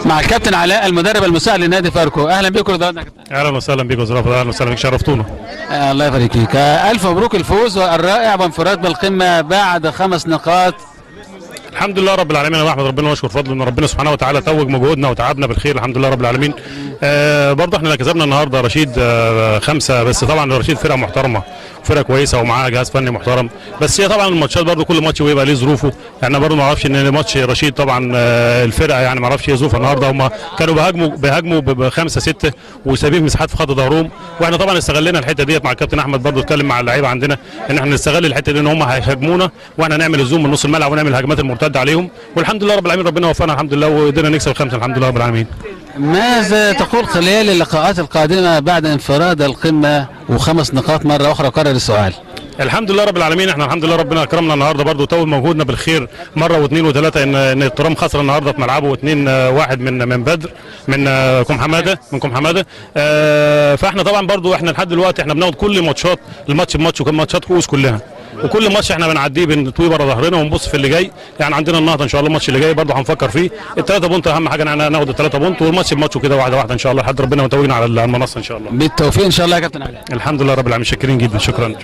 مع الكابتن علاء المدرب المساعد لنادي فاركو. اهلا بكم يا كابتن. اهلا وسهلا بكم زراف، اهلا وسهلا بك، شرفتونا. الله يبارك فيك. الف مبروك الفوز الرائع وانفراد بالقمه بعد 5 نقاط. الحمد لله رب العالمين، انا بحمد ربنا واشكر فضله ان ربنا سبحانه وتعالى توج مجهودنا وتعبنا بالخير، الحمد لله رب العالمين. برضه احنا كسبنا النهارده رشيد 5، بس طبعا رشيد فرقه محترمه، فرقه كويسه ومعاها جهاز فني محترم، بس هي طبعا الماتشات برضه كل ماتش بيبقى ليه ظروفه، يعني برضه ما اعرفش ان ماتش رشيد طبعا الفرقه يعني ما اعرفش ايه ظروفها النهارده، هم كانوا بيهاجموا بخمسه سته وسايبين مساحات في خط ظهرهم، واحنا طبعا استغلينا الحته ديت مع الكابتن احمد، برضه اتكلم مع اللعيبه عندنا ان احنا نستغل الحته دي ان هم هيهاجمونا واحنا نعمل الزوم من نص الملعب ونعمل الهجمات المرتده عليهم، والحمد لله رب العالمين ربنا وفقنا الحمد لله وقدرنا نكسب 5 الحمد لله رب العالمين. ماذا تقول خلال اللقاءات القادمه بعد انفراد القمه و5 نقاط مره اخرى؟ كرر السؤال. الحمد لله رب العالمين، احنا الحمد لله ربنا اكرمنا النهارده برضه وتوج مجهودنا بالخير مره واثنين وثلاثه، ان الترام خسر النهارده في ملعبه 2-1 من بدر من كوم حماده فاحنا طبعا برضه احنا لحد دلوقتي احنا بناخد كل ماتشات الماتش بماتش وكل ماتشات كؤوس كلها، وكل ماتش احنا بنعديه بنطوي بره ظهرنا ونبص في اللي جاي، يعني عندنا النهارده ان شاء الله الماتش اللي جاي برضه هنفكر فيه ال3 بونت، اهم حاجه ان احنا ناخد ال3 بونت والماتش بماتش كده واحده واحده ان شاء الله لحد ربنا ما يتوجنا على المنصه ان شاء الله. بالتوفيق ان شاء الله يا كابتن علاء. الحمد لله رب العالمين، شاكرين جدا، شكرا.